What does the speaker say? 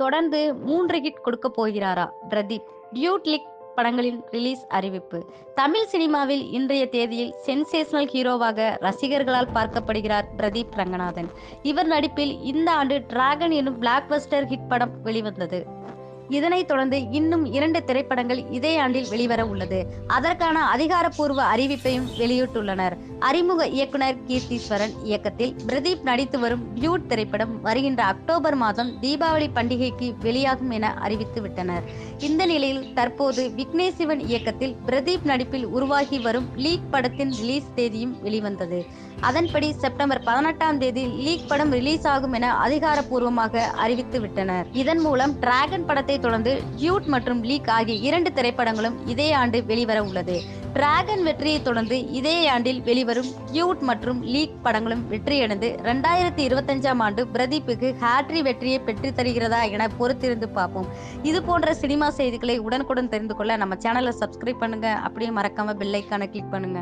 தொடர்ந்து 3 ஹிட் கொடுக்க போகிறாரா பிரதீப்? டியூட் லிக் படங்களின் ரிலீஸ் அறிவிப்பு. தமிழ் சினிமாவில் இன்றைய தேதியில் சென்சேஷனல் ஹீரோவாக ரசிகர்களால் பார்க்கப்படுகிறார் பிரதீப் ரங்கநாதன். இவர் நடிப்பில் இந்த ஆண்டு டிராகன் எனும் பிளாக்பஸ்டர் ஹிட் படம் வெளிவந்தது. இதனைத் தொடர்ந்து இன்னும் 2 திரைப்படங்கள் இதே ஆண்டில் வெளிவர உள்ளது. அதற்கான அதிகாரப்பூர்வ அறிவிப்பையும் வெளியிட்டுள்ளனர். அறிமுக இயக்குனர் கீர்த்தீஸ்வரன் இயக்கத்தில் பிரதீப் நடித்து வரும் டியூட் திரைப்படம் வருகின்ற அக்டோபர் மாதம் தீபாவளி பண்டிகைக்கு வெளியாகும் என அறிவித்து விட்டனர். இந்த நிலையில் தற்போது விக்னேஷ் சிவன் இயக்கத்தில் பிரதீப் நடிப்பில் உருவாகி வரும் லீக் படத்தின் ரிலீஸ் தேதியும் வெளிவந்தது. அதன்படி செப்டம்பர் 18ஆம் தேதி லீக் படம் ரிலீஸ் ஆகும் என அதிகாரப்பூர்வமாக அறிவித்து விட்டனர். இதன் மூலம் டிராகன் படத்தை தொடர்ந்து டியூட் மற்றும் லீக் ஆகிய 2 திரைப்படங்களும் இதே ஆண்டு வெளிவர உள்ளது. டிராகன் வெற்றியை தொடர்ந்து இதே ஆண்டில் வெளிவரும் டியூட் மற்றும் லீக் படங்களும் வெற்றியடைந்து 2025ஆம் ஆண்டு பிரதீப்புக்கு ஹேட்ரி வெற்றியை பெற்று தருகிறதா என பொறுத்திருந்து பார்ப்போம். இது போன்ற சினிமா செய்திகளை உடனுக்குடன் தெரிந்து கொள்ள நம்ம சேனலை சப்ஸ்கிரைப் பண்ணுங்க. அப்படியே மறக்காம பெல் ஐகானை கிளிக் பண்ணுங்க.